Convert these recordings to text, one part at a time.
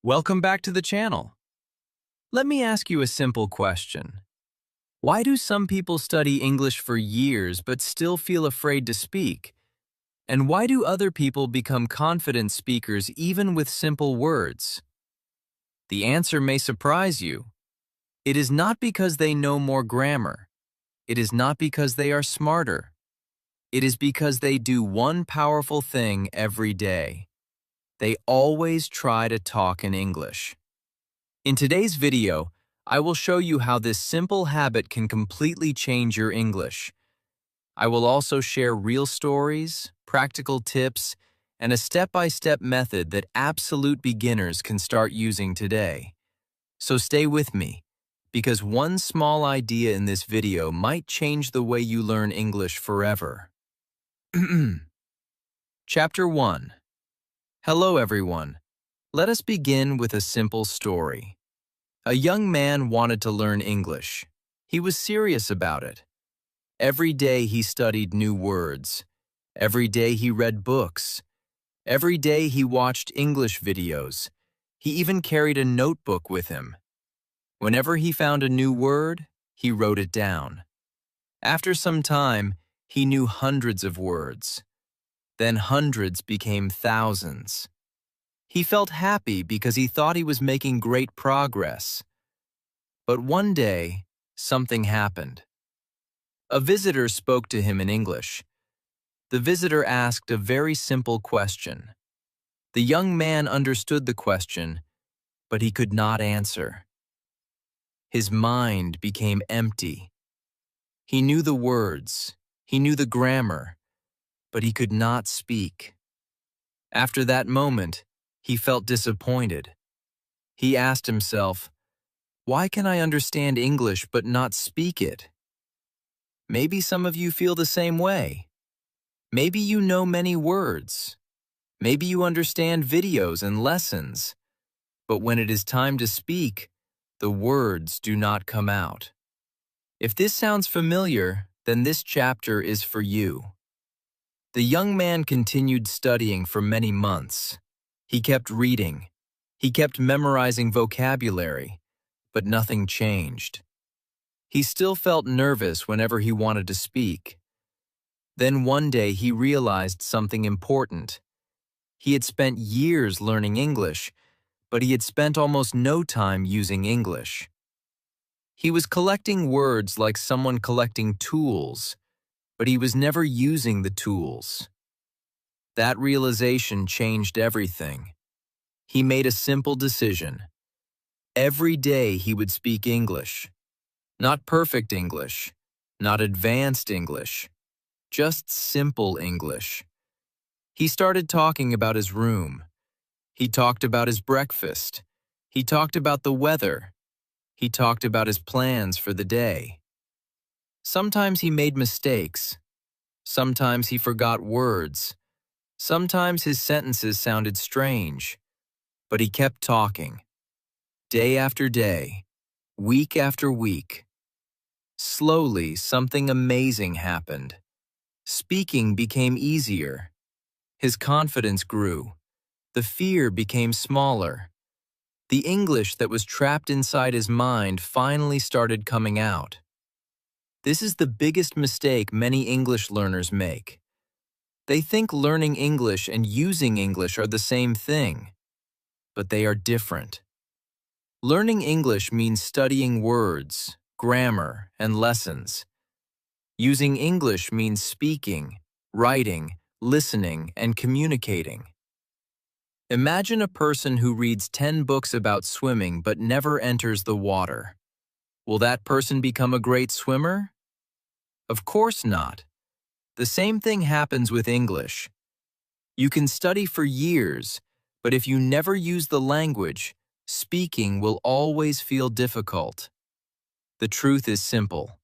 Welcome back to the channel. Let me ask you a simple question. Why do some people study English for years but still feel afraid to speak? And why do other people become confident speakers even with simple words? The answer may surprise you. It is not because they know more grammar. It is not because they are smarter. It is because they do one powerful thing every day. They always try to talk in English. In today's video, I will show you how this simple habit can completely change your English. I will also share real stories, practical tips, and a step-by-step method that absolute beginners can start using today. So stay with me, because one small idea in this video might change the way you learn English forever. Chapter 1. Hello everyone. Let us begin with a simple story. A young man wanted to learn English. He was serious about it. Every day he studied new words. Every day he read books. Every day he watched English videos. He even carried a notebook with him. Whenever he found a new word, he wrote it down. After some time, he knew hundreds of words. Then hundreds became thousands. He felt happy because he thought he was making great progress. But one day, something happened. A visitor spoke to him in English. The visitor asked a very simple question. The young man understood the question, but he could not answer. His mind became empty. He knew the words, he knew the grammar, but he could not speak. After that moment, he felt disappointed. He asked himself, "Why can I understand English but not speak it?" Maybe some of you feel the same way. Maybe you know many words. Maybe you understand videos and lessons. But when it is time to speak, the words do not come out. If this sounds familiar, then this chapter is for you. The young man continued studying for many months. He kept reading. He kept memorizing vocabulary, but nothing changed. He still felt nervous whenever he wanted to speak. Then one day he realized something important. He had spent years learning English, but he had spent almost no time using English. He was collecting words like someone collecting tools, but he was never using the tools. That realization changed everything. He made a simple decision. Every day he would speak English. Not perfect English, not advanced English, just simple English. He started talking about his room. He talked about his breakfast. He talked about the weather. He talked about his plans for the day. Sometimes he made mistakes. Sometimes he forgot words. Sometimes his sentences sounded strange. But he kept talking. Day after day, week after week. Slowly, something amazing happened. Speaking became easier. His confidence grew. The fear became smaller. The English that was trapped inside his mind finally started coming out. This is the biggest mistake many English learners make. They think learning English and using English are the same thing, but they are different. Learning English means studying words, grammar, and lessons. Using English means speaking, writing, listening, and communicating. Imagine a person who reads 10 books about swimming but never enters the water. Will that person become a great swimmer? Of course not. The same thing happens with English. You can study for years, but if you never use the language, speaking will always feel difficult. The truth is simple.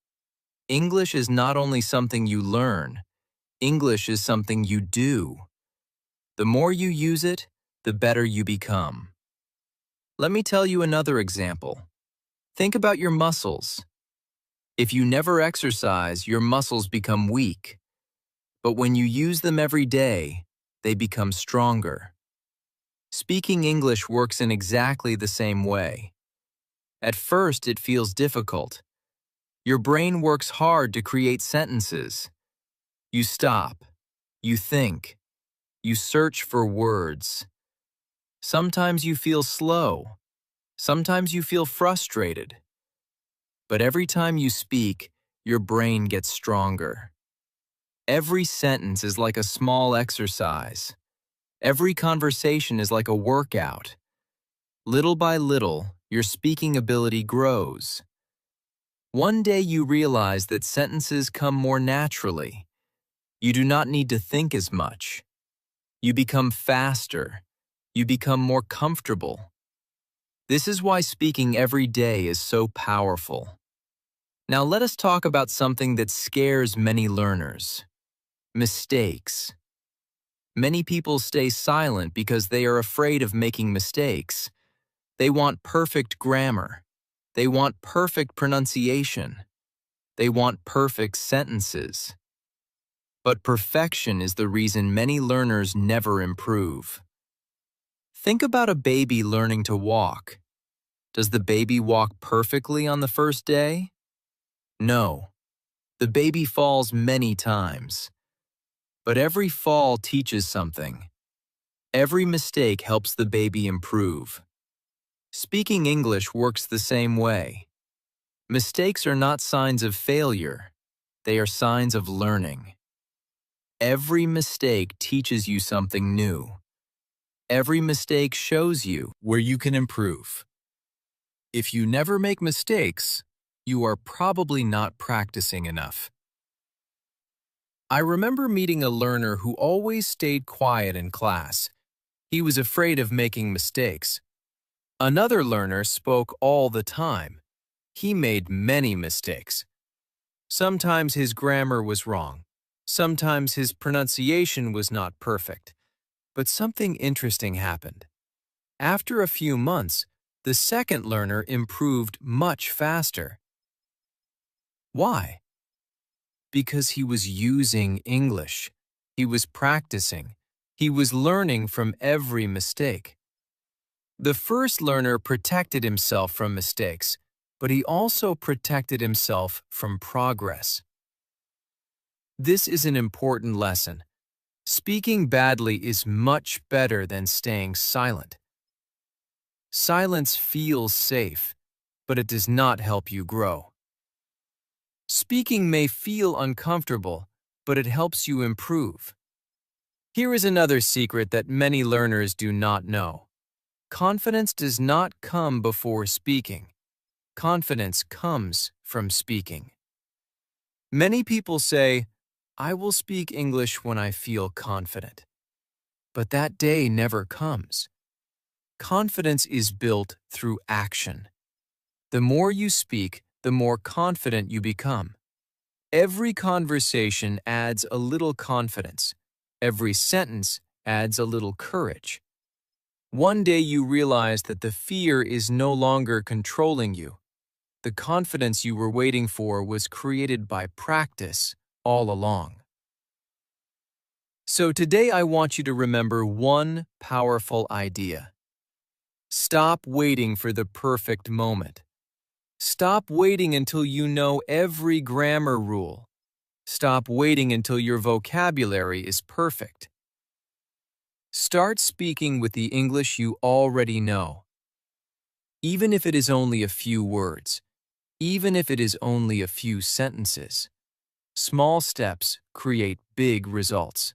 English is not only something you learn, English is something you do. The more you use it, the better you become. Let me tell you another example. Think about your muscles. If you never exercise, your muscles become weak. But when you use them every day, they become stronger. Speaking English works in exactly the same way. At first, it feels difficult. Your brain works hard to create sentences. You stop. You think. You search for words. Sometimes you feel slow. Sometimes you feel frustrated. But every time you speak, your brain gets stronger. Every sentence is like a small exercise. Every conversation is like a workout. Little by little, your speaking ability grows. One day you realize that sentences come more naturally. You do not need to think as much. You become faster. You become more comfortable. This is why speaking every day is so powerful. Now let us talk about something that scares many learners: mistakes. Many people stay silent because they are afraid of making mistakes. They want perfect grammar. They want perfect pronunciation. They want perfect sentences. But perfection is the reason many learners never improve. Think about a baby learning to walk. Does the baby walk perfectly on the first day? No. The baby falls many times. But every fall teaches something. Every mistake helps the baby improve. Speaking English works the same way. Mistakes are not signs of failure. They are signs of learning. Every mistake teaches you something new. Every mistake shows you where you can improve. If you never make mistakes, you are probably not practicing enough. I remember meeting a learner who always stayed quiet in class. He was afraid of making mistakes. Another learner spoke all the time. He made many mistakes. Sometimes his grammar was wrong. Sometimes his pronunciation was not perfect. But something interesting happened. After a few months, the second learner improved much faster. Why? Because he was using English. He was practicing. He was learning from every mistake. The first learner protected himself from mistakes, but he also protected himself from progress. This is an important lesson. Speaking badly is much better than staying silent. Silence feels safe, but it does not help you grow. Speaking may feel uncomfortable, but it helps you improve. Here is another secret that many learners do not know. Confidence does not come before speaking. Confidence comes from speaking. Many people say, "I will speak English when I feel confident." But that day never comes. Confidence is built through action. The more you speak, the more confident you become. Every conversation adds a little confidence. Every sentence adds a little courage. One day you realize that the fear is no longer controlling you. The confidence you were waiting for was created by practice all along. So today I want you to remember one powerful idea. Stop waiting for the perfect moment. Stop waiting until you know every grammar rule. Stop waiting until your vocabulary is perfect. Start speaking with the English you already know. Even if it is only a few words, even if it is only a few sentences, small steps create big results.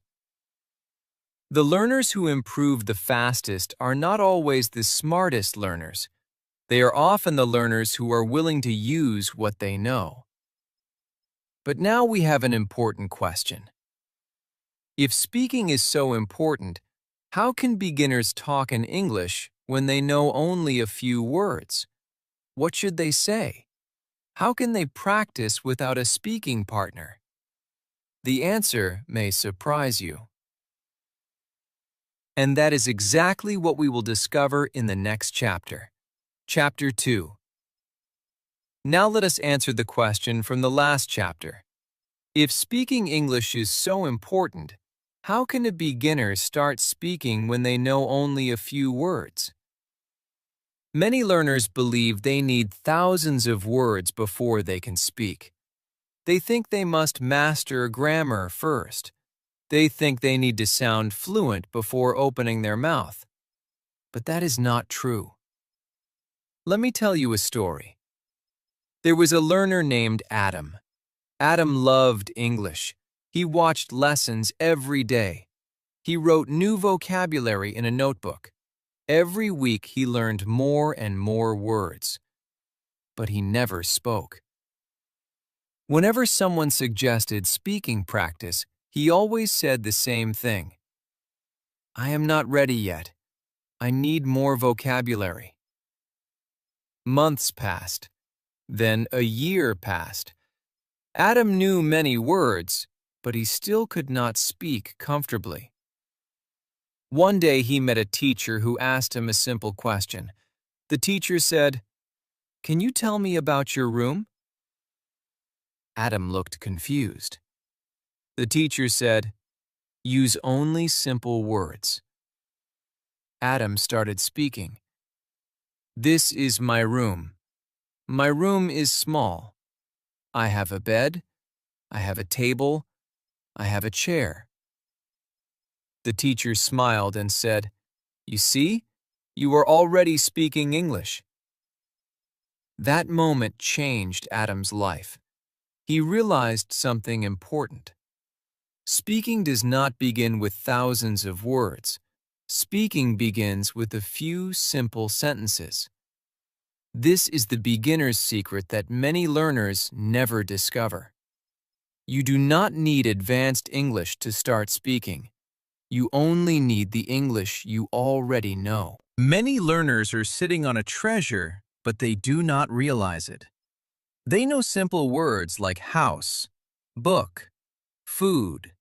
The learners who improve the fastest are not always the smartest learners. They are often the learners who are willing to use what they know. But now we have an important question. If speaking is so important, how can beginners talk in English when they know only a few words? What should they say? How can they practice without a speaking partner? The answer may surprise you. And that is exactly what we will discover in the next chapter. Chapter 2. Now let us answer the question from the last chapter. If speaking English is so important, How can a beginner start speaking when they know only a few words? Many learners believe they need thousands of words before they can speak. They think they must master grammar first. They think they need to sound fluent before opening their mouth. But that is not true. Let me tell you a story. There was a learner named Adam. Adam loved English. He watched lessons every day. He wrote new vocabulary in a notebook. Every week he learned more and more words. But he never spoke. Whenever someone suggested speaking practice, he always said the same thing. I am not ready yet. I need more vocabulary. Months passed. Then a year passed. Adam knew many words, but he still could not speak comfortably. One day he met a teacher who asked him a simple question. The teacher said, "Can you tell me about your room?" Adam looked confused. The teacher said, "Use only simple words." Adam started speaking. This is my room. My room is small. I have a bed. I have a table. I have a chair. The teacher smiled and said, "You see, you are already speaking English." That moment changed Adam's life. He realized something important. Speaking does not begin with thousands of words. Speaking begins with a few simple sentences. This is the beginner's secret that many learners never discover. You do not need advanced English to start speaking. You only need the English you already know. Many learners are sitting on a treasure, but they do not realize it. They know simple words like house, book, food,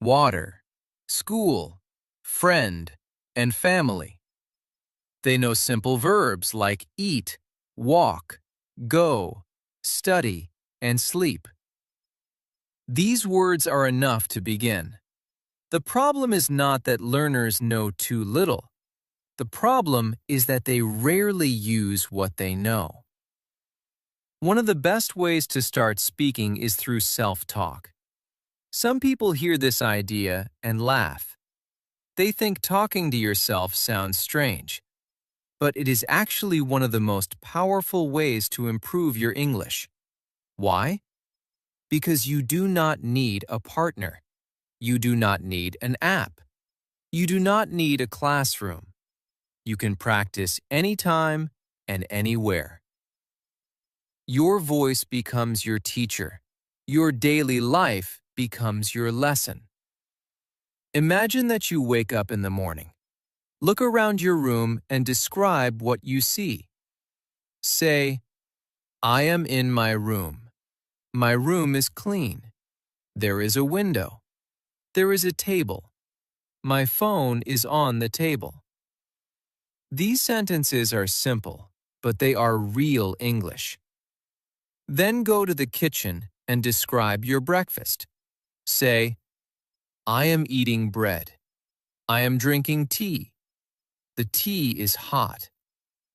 water, school, friend, and family. They know simple verbs like eat, walk, go, study, and sleep. These words are enough to begin. The problem is not that learners know too little. The problem is that they rarely use what they know. One of the best ways to start speaking is through self-talk. Some people hear this idea and laugh. They think talking to yourself sounds strange. But it is actually one of the most powerful ways to improve your English. Why? Because you do not need a partner. You do not need an app. You do not need a classroom. You can practice anytime and anywhere. Your voice becomes your teacher. Your daily life becomes your lesson. Imagine that you wake up in the morning. Look around your room and describe what you see. Say, I am in my room. My room is clean. There is a window. There is a table. My phone is on the table. These sentences are simple, but they are real English. Then go to the kitchen and describe your breakfast. Say, I am eating bread. I am drinking tea. The tea is hot.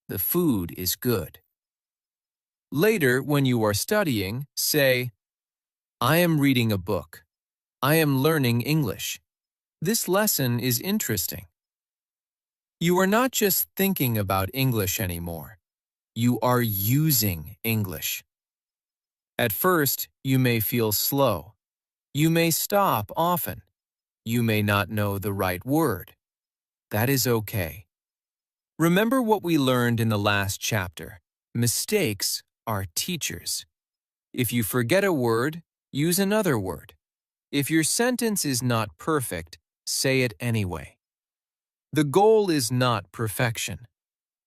The food is good. Later, when you are studying, say, I am reading a book. I am learning English. This lesson is interesting. You are not just thinking about English anymore. You are using English. At first, you may feel slow. You may stop often. You may not know the right word. That is okay. Remember what we learned in the last chapter. Mistakes are teachers. If you forget a word, use another word. If your sentence is not perfect, say it anyway. The goal is not perfection.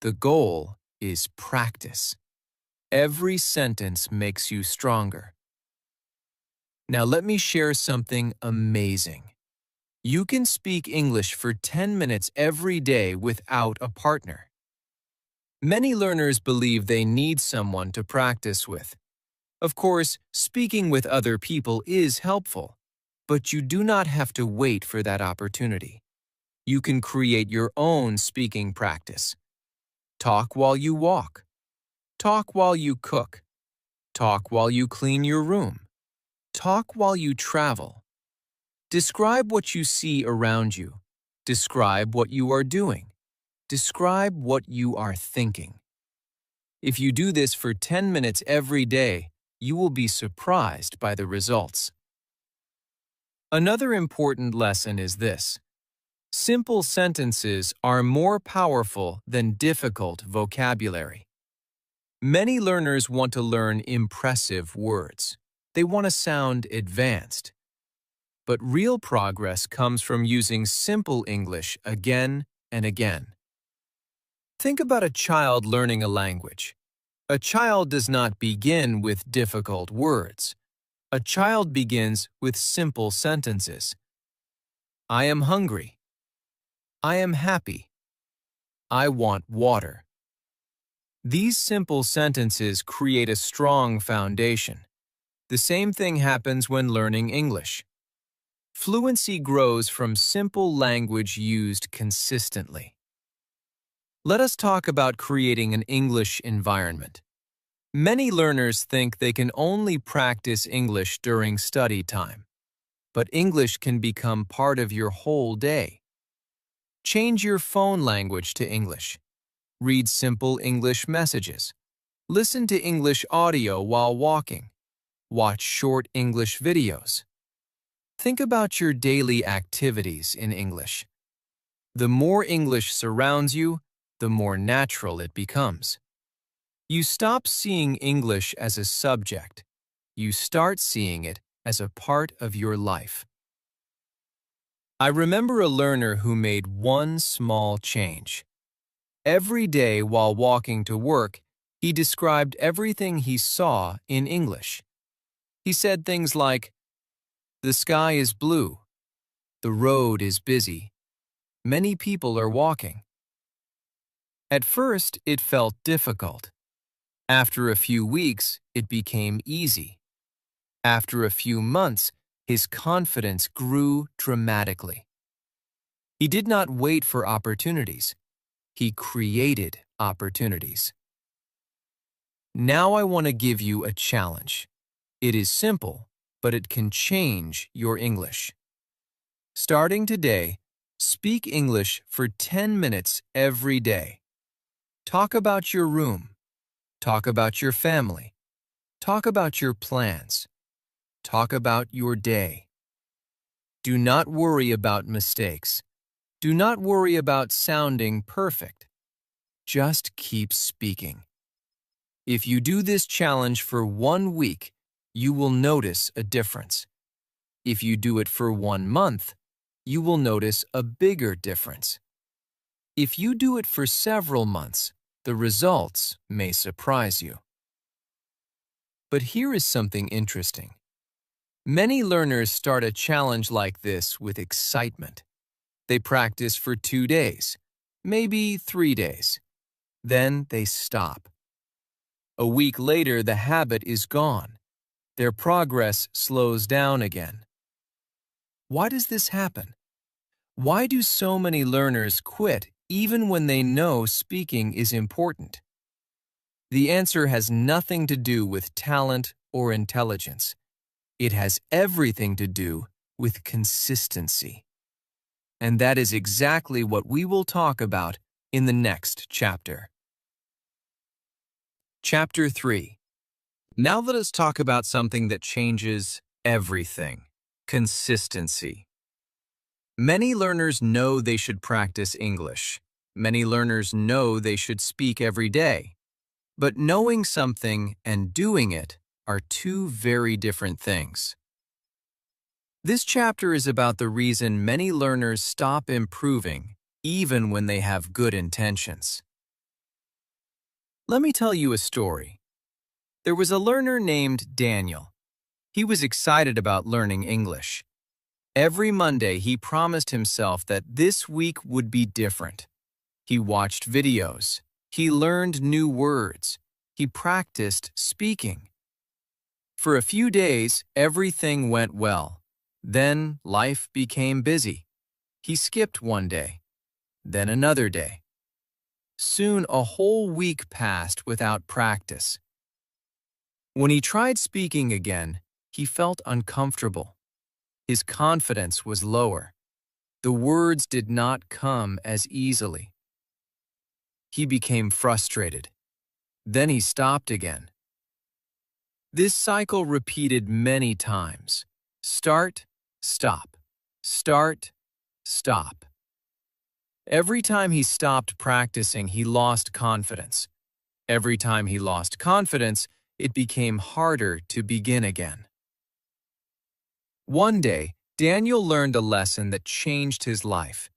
The goal is practice. Every sentence makes you stronger. Now let me share something amazing. You can speak English for 10 minutes every day without a partner. Many learners believe they need someone to practice with. Of course, speaking with other people is helpful. But you do not have to wait for that opportunity. You can create your own speaking practice. Talk while you walk. Talk while you cook. Talk while you clean your room. Talk while you travel. Describe what you see around you. Describe what you are doing. Describe what you are thinking. If you do this for 10 minutes every day, you will be surprised by the results. Another important lesson is this: simple sentences are more powerful than difficult vocabulary. Many learners want to learn impressive words. They want to sound advanced. But real progress comes from using simple English again and again. Think about a child learning a language. A child does not begin with difficult words. A child begins with simple sentences. I am hungry. I am happy. I want water. These simple sentences create a strong foundation. The same thing happens when learning English. Fluency grows from simple language used consistently. Let us talk about creating an English environment. Many learners think they can only practice English during study time. But English can become part of your whole day. Change your phone language to English. Read simple English messages. Listen to English audio while walking. Watch short English videos. Think about your daily activities in English. The more English surrounds you, the more natural it becomes. You stop seeing English as a subject. You start seeing it as a part of your life. I remember a learner who made one small change. Every day while walking to work, he described everything he saw in English. He said things like, "The sky is blue. The road is busy. Many people are walking." At first, it felt difficult. After a few weeks, it became easy. After a few months, his confidence grew dramatically. He did not wait for opportunities. He created opportunities. Now I want to give you a challenge. It is simple, but it can change your English. Starting today, speak English for 10 minutes every day. Talk about your room. Talk about your family. Talk about your plans. Talk about your day. Do not worry about mistakes. Do not worry about sounding perfect. Just keep speaking. If you do this challenge for 1 week, you will notice a difference. If you do it for 1 month, you will notice a bigger difference. If you do it for several months, the results may surprise you. But here is something interesting. Many learners start a challenge like this with excitement. They practice for 2 days, maybe 3 days. Then they stop. A week later, the habit is gone. Their progress slows down again. Why does this happen? Why do so many learners quit even when they know speaking is important? The answer has nothing to do with talent or intelligence. It has everything to do with consistency. And that is exactly what we will talk about in the next chapter. Chapter 3. Now let us talk about something that changes everything: consistency. Many learners know they should practice English. Many learners know they should speak every day. But knowing something and doing it are two very different things. This chapter is about the reason many learners stop improving even when they have good intentions. Let me tell you a story. There was a learner named Daniel. He was excited about learning English. Every Monday, he promised himself that this week would be different. He watched videos. He learned new words. He practiced speaking. For a few days, everything went well. Then life became busy. He skipped one day, then another day. Soon a whole week passed without practice. When he tried speaking again, he felt uncomfortable. His confidence was lower. The words did not come as easily. He became frustrated. Then he stopped again. This cycle repeated many times. Start, stop, start, stop. Every time he stopped practicing, he lost confidence. Every time he lost confidence, it became harder to begin again. One day, Daniel learned a lesson that changed his life.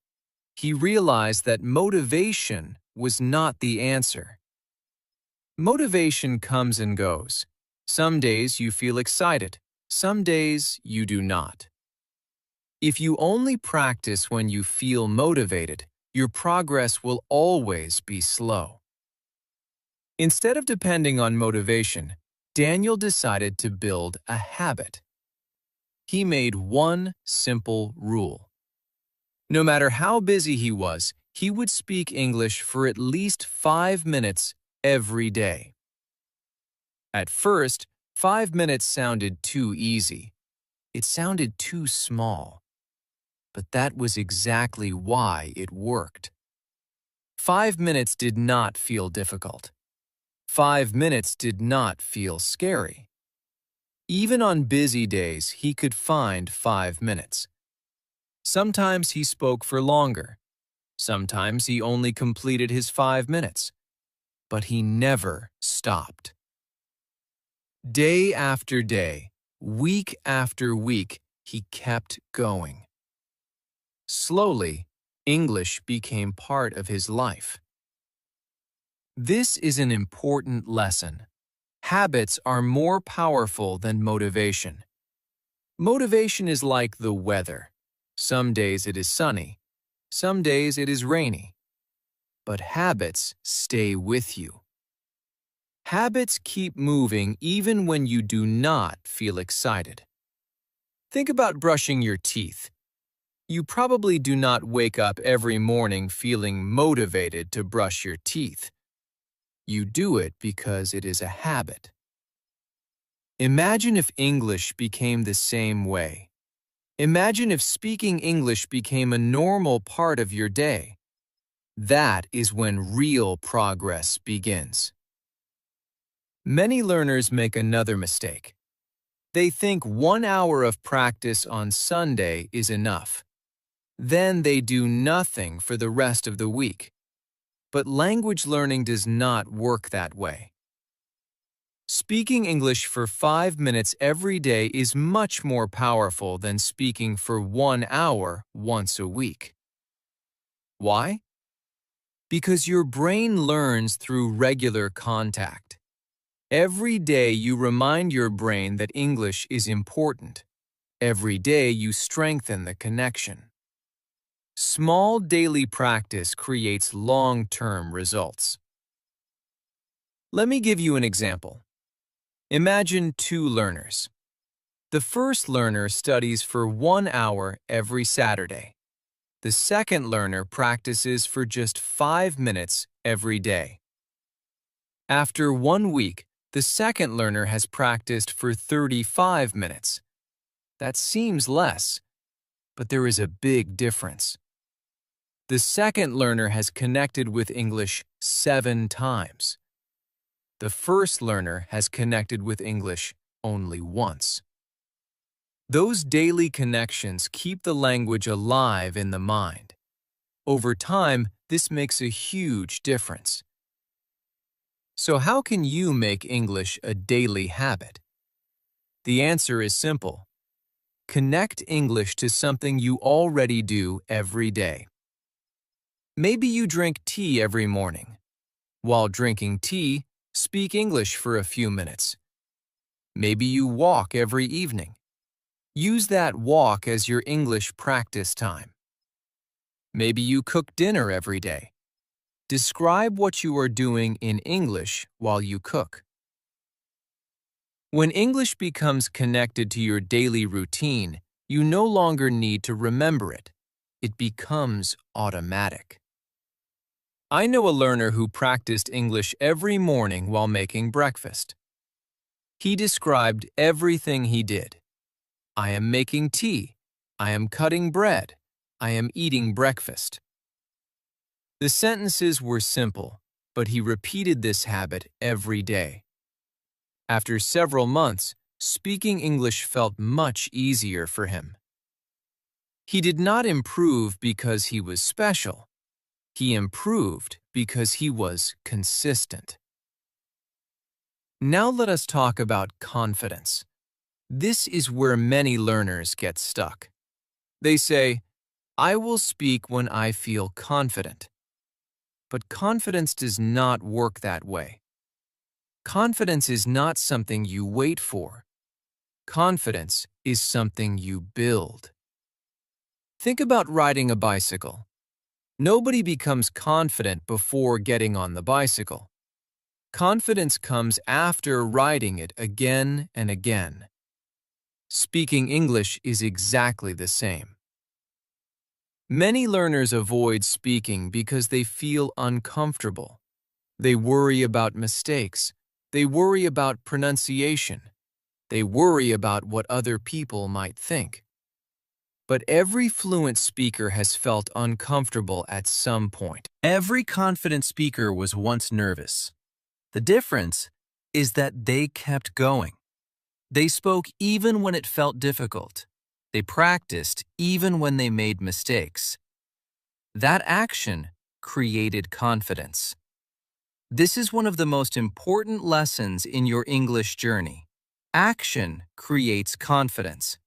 He realized that motivation was not the answer. Motivation comes and goes. Some days you feel excited, some days you do not. If you only practice when you feel motivated, your progress will always be slow. Instead of depending on motivation, Daniel decided to build a habit. He made one simple rule. No matter how busy he was, he would speak English for at least 5 minutes every day. At first, 5 minutes sounded too easy. It sounded too small. But that was exactly why it worked. 5 minutes did not feel difficult. 5 minutes did not feel scary. Even on busy days, he could find 5 minutes. Sometimes he spoke for longer. Sometimes he only completed his 5 minutes. But he never stopped. Day after day, week after week, he kept going. Slowly, English became part of his life. This is an important lesson. Habits are more powerful than motivation. Motivation is like the weather. Some days it is sunny, some days it is rainy. But habits stay with you. Habits keep moving even when you do not feel excited. Think about brushing your teeth. You probably do not wake up every morning feeling motivated to brush your teeth. You do it because it is a habit. Imagine if English became the same way. Imagine if speaking English became a normal part of your day. That is when real progress begins. Many learners make another mistake. They think 1 hour of practice on Sunday is enough. Then they do nothing for the rest of the week. But language learning does not work that way. Speaking English for 5 minutes every day is much more powerful than speaking for 1 hour once a week. Why? Because your brain learns through regular contact. Every day you remind your brain that English is important. Every day you strengthen the connection. Small daily practice creates long-term results. Let me give you an example. Imagine 2 learners. The first learner studies for 1 hour every Saturday. The second learner practices for just 5 minutes every day. After 1 week, the second learner has practiced for 35 minutes. That seems less, but there is a big difference. The second learner has connected with English 7 times. The first learner has connected with English only once. Those daily connections keep the language alive in the mind. Over time, this makes a huge difference. So how can you make English a daily habit? The answer is simple. Connect English to something you already do every day. Maybe you drink tea every morning. While drinking tea, speak English for a few minutes. Maybe you walk every evening. Use that walk as your English practice time. Maybe you cook dinner every day. Describe what you are doing in English while you cook. When English becomes connected to your daily routine, You no longer need to remember it. It becomes automatic. I know a learner who practiced English every morning while making breakfast. He described everything he did. I am making tea. I am cutting bread. I am eating breakfast. The sentences were simple, but he repeated this habit every day. After several months, speaking English felt much easier for him. He did not improve because he was special. He improved because he was consistent. Now let us talk about confidence. This is where many learners get stuck. They say, I will speak when I feel confident. But confidence does not work that way. Confidence is not something you wait for. Confidence is something you build. Think about riding a bicycle. Nobody becomes confident before getting on the bicycle. Confidence comes after riding it again and again. Speaking English is exactly the same. Many learners avoid speaking because they feel uncomfortable. They worry about mistakes. They worry about pronunciation. They worry about what other people might think. But every fluent speaker has felt uncomfortable at some point. Every confident speaker was once nervous. The difference is that they kept going. They spoke even when it felt difficult. They practiced even when they made mistakes. That action created confidence. This is one of the most important lessons in your English journey. Action creates confidence.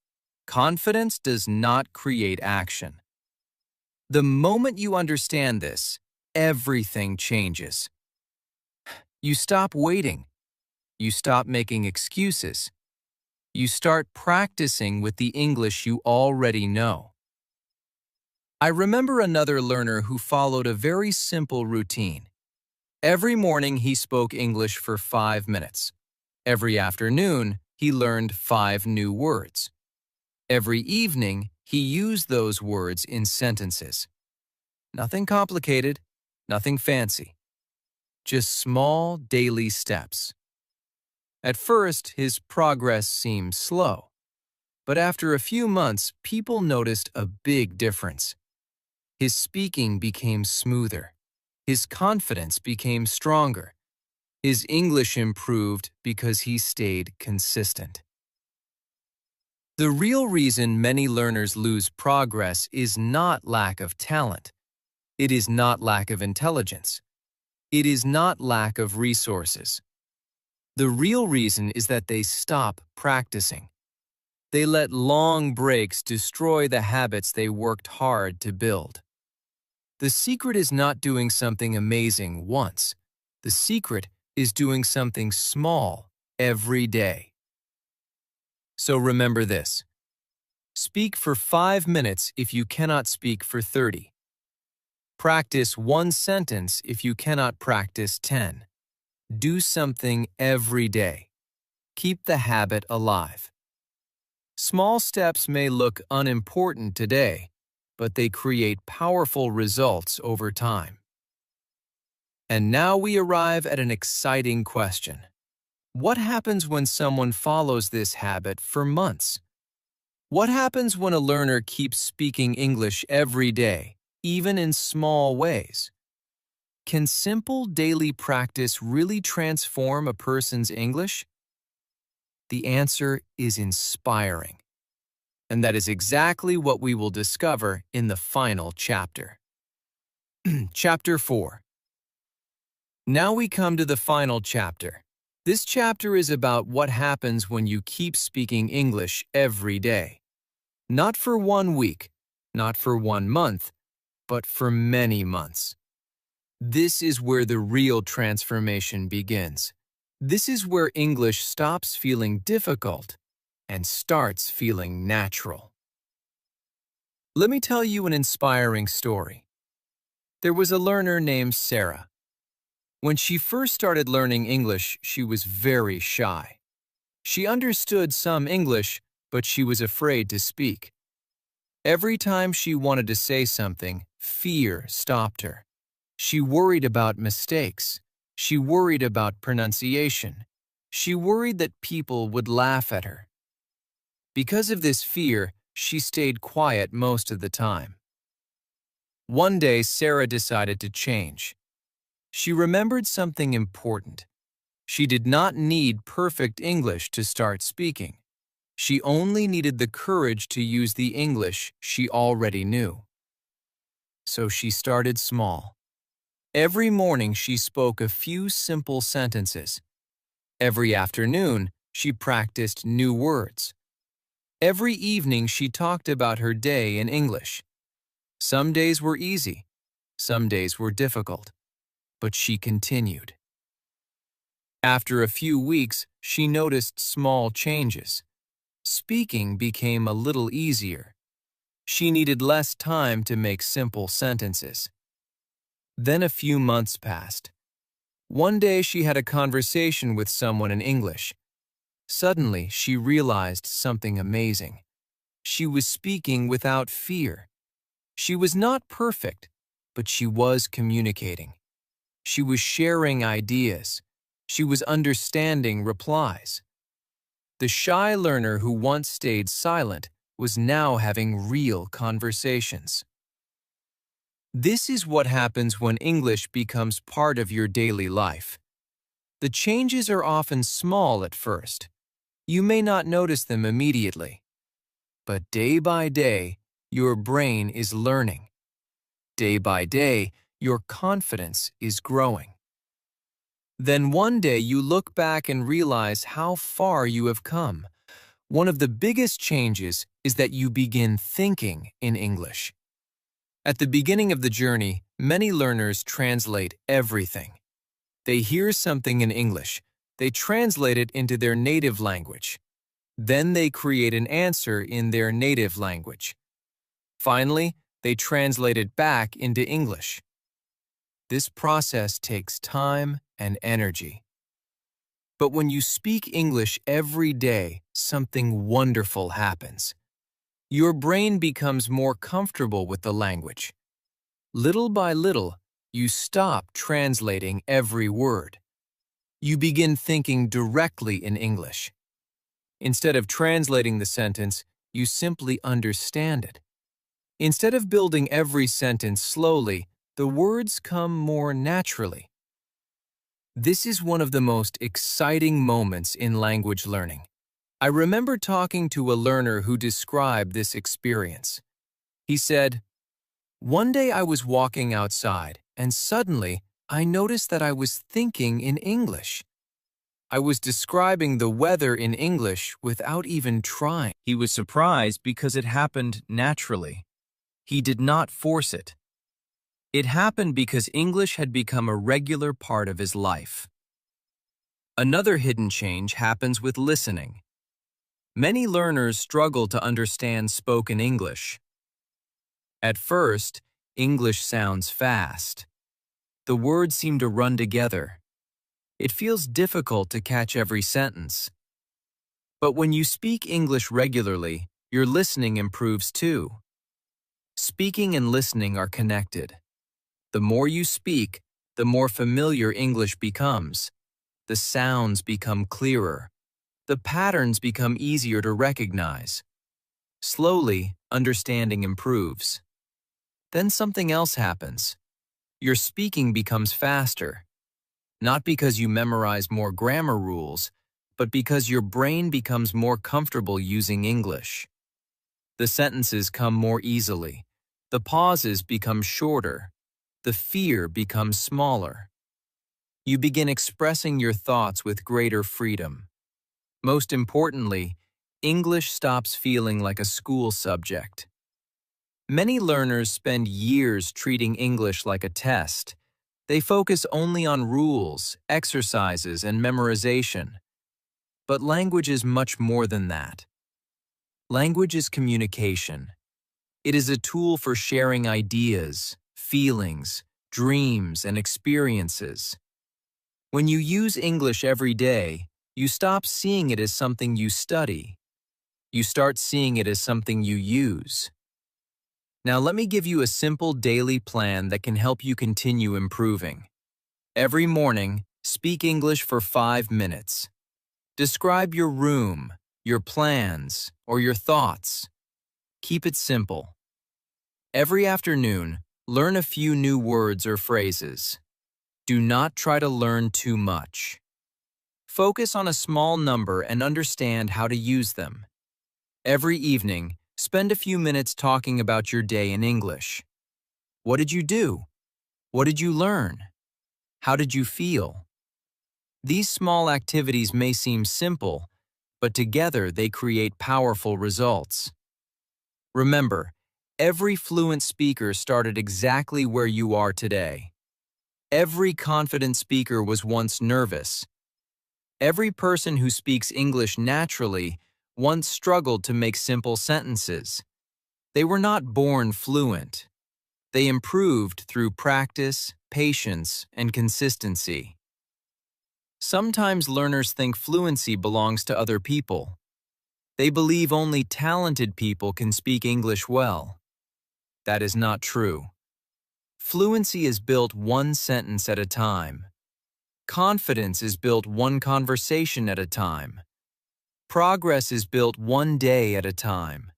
Confidence does not create action. The moment you understand this, everything changes. You stop waiting. You stop making excuses. You start practicing with the English you already know. I remember another learner who followed a very simple routine. Every morning he spoke English for 5 minutes. Every afternoon he learned 5 new words. Every evening he used those words in sentences. Nothing complicated, nothing fancy. Just small daily steps. At first, his progress seemed slow. But after a few months, people noticed a big difference. His speaking became smoother. His confidence became stronger. His English improved because he stayed consistent. The real reason many learners lose progress is not lack of talent. It is not lack of intelligence. It is not lack of resources. The real reason is that they stop practicing. They let long breaks destroy the habits they worked hard to build. The secret is not doing something amazing once. The secret is doing something small every day. So remember this. Speak for 5 minutes if you cannot speak for 30. Practice 1 sentence if you cannot practice 10. Do something every day. Keep the habit alive. Small steps may look unimportant today, but they create powerful results over time. And now we arrive at an exciting question. What happens when someone follows this habit for months? What happens when a learner keeps speaking English every day, even in small ways? Can simple daily practice really transform a person's English? The answer is inspiring. And that is exactly what we will discover in the final chapter. Chapter 4. Now we come to the final chapter. This chapter is about what happens when you keep speaking English every day. Not for 1 week, not for 1 month, but for many months. This is where the real transformation begins. This is where English stops feeling difficult and starts feeling natural. Let me tell you an inspiring story. There was a learner named Sarah. When she first started learning English, she was very shy. She understood some English, but she was afraid to speak. Every time she wanted to say something, fear stopped her. She worried about mistakes. She worried about pronunciation. She worried that people would laugh at her. Because of this fear, she stayed quiet most of the time. One day, Sarah decided to change. She remembered something important. She did not need perfect English to start speaking. She only needed the courage to use the English she already knew. So she started small. Every morning she spoke a few simple sentences. Every afternoon she practiced new words. Every evening she talked about her day in English. Some days were easy, some days were difficult, but she continued. After a few weeks, she noticed small changes. Speaking became a little easier. She needed less time to make simple sentences. Then a few months passed. One day she had a conversation with someone in English. Suddenly, she realized something amazing. She was speaking without fear. She was not perfect, but she was communicating. She was sharing ideas. She was understanding replies. The shy learner who once stayed silent was now having real conversations. This is what happens when English becomes part of your daily life. The changes are often small at first. You may not notice them immediately. But day by day, your brain is learning. Day by day, your confidence is growing. Then one day you look back and realize how far you have come. One of the biggest changes is that you begin thinking in English. At the beginning of the journey, many learners translate everything. They hear something in English. They translate it into their native language. Then they create an answer in their native language. Finally, they translate it back into English. This process takes time and energy. But when you speak English every day, something wonderful happens. Your brain becomes more comfortable with the language. Little by little, you stop translating every word. You begin thinking directly in English. Instead of translating the sentence, you simply understand it. Instead of building every sentence slowly, the words come more naturally. This is one of the most exciting moments in language learning. I remember talking to a learner who described this experience. He said, "One day I was walking outside, and suddenly I noticed that I was thinking in English. I was describing the weather in English without even trying." He was surprised because it happened naturally. He did not force it. It happened because English had become a regular part of his life. Another hidden change happens with listening. Many learners struggle to understand spoken English. At first, English sounds fast. The words seem to run together. It feels difficult to catch every sentence. But when you speak English regularly, your listening improves too. Speaking and listening are connected. The more you speak, the more familiar English becomes. The sounds become clearer. The patterns become easier to recognize. Slowly, understanding improves. Then something else happens. Your speaking becomes faster. Not because you memorize more grammar rules, but because your brain becomes more comfortable using English. The sentences come more easily. The pauses become shorter. The fear becomes smaller. You begin expressing your thoughts with greater freedom. Most importantly, English stops feeling like a school subject. Many learners spend years treating English like a test. They focus only on rules, exercises, and memorization. But language is much more than that. Language is communication. It is a tool for sharing ideas, feelings, dreams, and experiences. When you use English every day, you stop seeing it as something you study. You start seeing it as something you use. Now let me give you a simple daily plan that can help you continue improving. Every morning, speak English for 5 minutes. Describe your room, your plans, or your thoughts. Keep it simple. Every afternoon, learn a few new words or phrases. Do not try to learn too much. Focus on a small number and understand how to use them. Every evening, spend a few minutes talking about your day in English. What did you do? What did you learn? How did you feel? These small activities may seem simple, but together they create powerful results. Remember, every fluent speaker started exactly where you are today. Every confident speaker was once nervous. Every person who speaks English naturally once struggled to make simple sentences. They were not born fluent. They improved through practice, patience, and consistency. Sometimes learners think fluency belongs to other people. They believe only talented people can speak English well. That is not true. Fluency is built one sentence at a time. Confidence is built one conversation at a time. Progress is built one day at a time.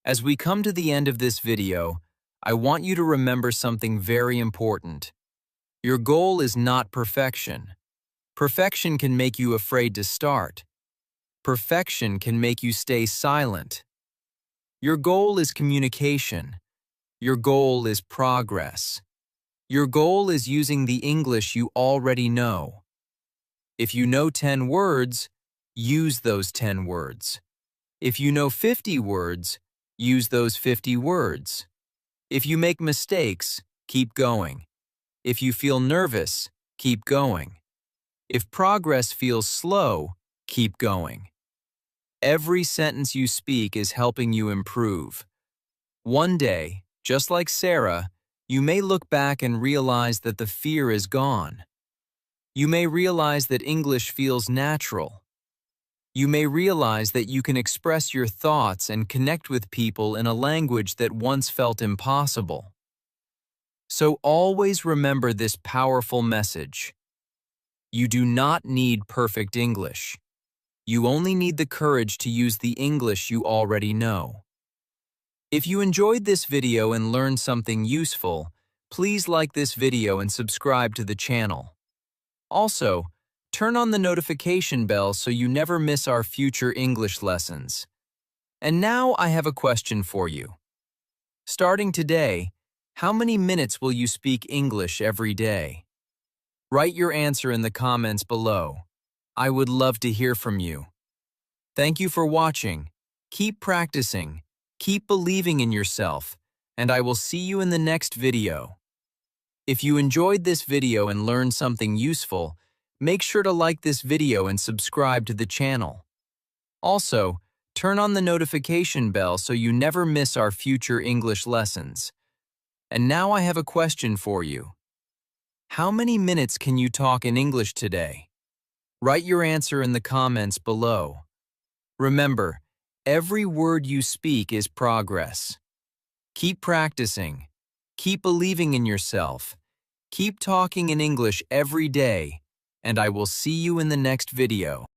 As we come to the end of this video, I want you to remember something very important. Your goal is not perfection. Perfection can make you afraid to start. Perfection can make you stay silent. Your goal is communication. Your goal is progress. Your goal is using the English you already know. If you know 10 words, use those 10 words. If you know 50 words, use those 50 words. If you make mistakes, keep going. If you feel nervous, keep going. If progress feels slow, keep going. Every sentence you speak is helping you improve. One day, just like Sarah, you may look back and realize that the fear is gone. You may realize that English feels natural. You may realize that you can express your thoughts and connect with people in a language that once felt impossible. So always remember this powerful message. You do not need perfect English. You only need the courage to use the English you already know. If you enjoyed this video and learned something useful, please like this video and subscribe to the channel. Also, turn on the notification bell so you never miss our future English lessons. And now I have a question for you. Starting today, how many minutes will you speak English every day? Write your answer in the comments below. I would love to hear from you. Thank you for watching. Keep practicing, keep believing in yourself, and I will see you in the next video. If you enjoyed this video and learned something useful, make sure to like this video and subscribe to the channel. Also, turn on the notification bell so you never miss our future English lessons. And now I have a question for you. How many minutes can you talk in English today? Write your answer in the comments below. Remember, every word you speak is progress. Keep practicing. Keep believing in yourself. Keep talking in English every day, and I will see you in the next video.